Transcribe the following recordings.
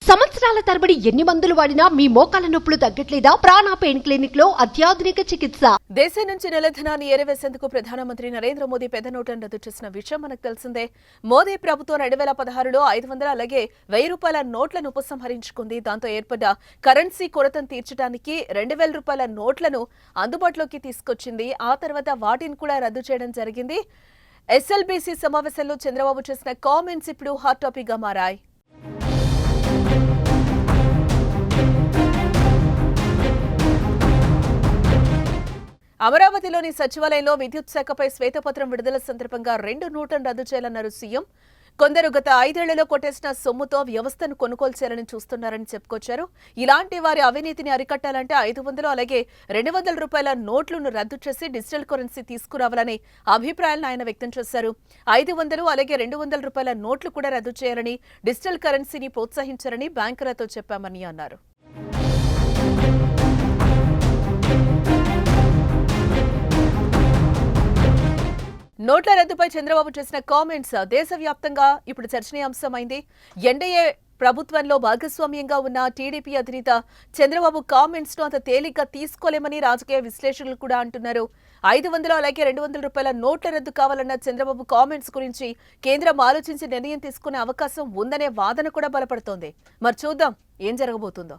సంవత్సరాల తరబడి ఎన్ని మందులు వాడినా మీ మోకాల నొప్పులు తగ్గట్లేదా? ప్రాణ పెయిన్ క్లినిక్ లో అత్యాధునిక చికిత్స. దేశం నుంచి నెలధనాన్ని ఏరవేసేందుకు ప్రధానమంత్రి నరేంద్ర మోదీ పెద్ద నోట్లను రద్దు చేసిన విషయం మనకు తెలిసిందే. మోదీ ప్రభుత్వం 2016లో 500 అలాగే 1000 రూపాయల నోట్లను ఉపసంహరించుకుంది. దాంతో ఏర్పడ్డ కరెన్సీ కొరతను తీర్చడానికి 2000 రూపాయల నోట్లను అందుబాటులోకి తీసుకొచ్చింది. ఆ తర్వాత వాటిని కూడా రద్దు చేయడం జరిగింది. ఎస్ఎల్బీసీ సమావేశంలో చంద్రబాబు చేసిన కామెంట్స్ ఇప్పుడు హాట్ టాపిక్ గా మారాయి. అమరావతిలోని సచివాలయంలో విద్యుత్ శాఖపై శ్వేతపత్రం విడుదల సందర్భంగా 2 నోట్లను రద్దు చేయాలన్నారు సీఎం. కొందరు గత 5 ఏళ్లలో కొట్టేసిన సొమ్ముతో వ్యవస్థను కొనుగోలు చేయాలని చూస్తున్నారని చెప్పుకొచ్చారు. ఇలాంటి వారి అవినీతిని అరికట్టాలంటే 500 అలాగే 200 రూపాయల నోట్లను రద్దు చేసి డిజిటల్ కరెన్సీ తీసుకురావాలని అభిప్రాయాలను ఆయన వ్యక్తం చేశారు. 500 అలాగే 200 రూపాయల నోట్లు కూడా రద్దు చేయాలని, డిజిటల్ కరెన్సీని ప్రోత్సహించారని బ్యాంకర్లతో చెప్పామని అన్నారు. నోట్ల రద్దుపై చంద్రబాబు చేసిన కామెంట్స్ దేశవ్యాప్తంగా ఇప్పుడు చర్చనీయాంశమైంది. ఎన్డీఏ ప్రభుత్వంలో భాగస్వామ్యంగా ఉన్న టీడీపీ అధినేత చంద్రబాబు కామెంట్స్ ను అంత తేలిగ్గా తీసుకోలేమని రాజకీయ విశ్లేషకులు కూడా అంటున్నారు. 500 అలాగే 200 రూపాయల నోట్ల రద్దు కావాలన్న చంద్రబాబు కామెంట్స్ గురించి కేంద్రం ఆలోచించి నిర్ణయం తీసుకునే అవకాశం ఉందనే వాదన కూడా బలపడుతోంది. మరి చూద్దాం ఏం జరగబోతుందో.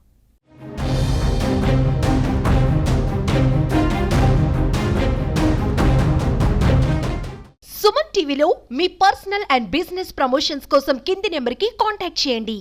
సుమన్ టీవీలో మీ పర్సనల్ అండ్ బిజినెస్ ప్రమోషన్స్ కోసం కింది నెంబర్కి కాంటాక్ట్ చేయండి.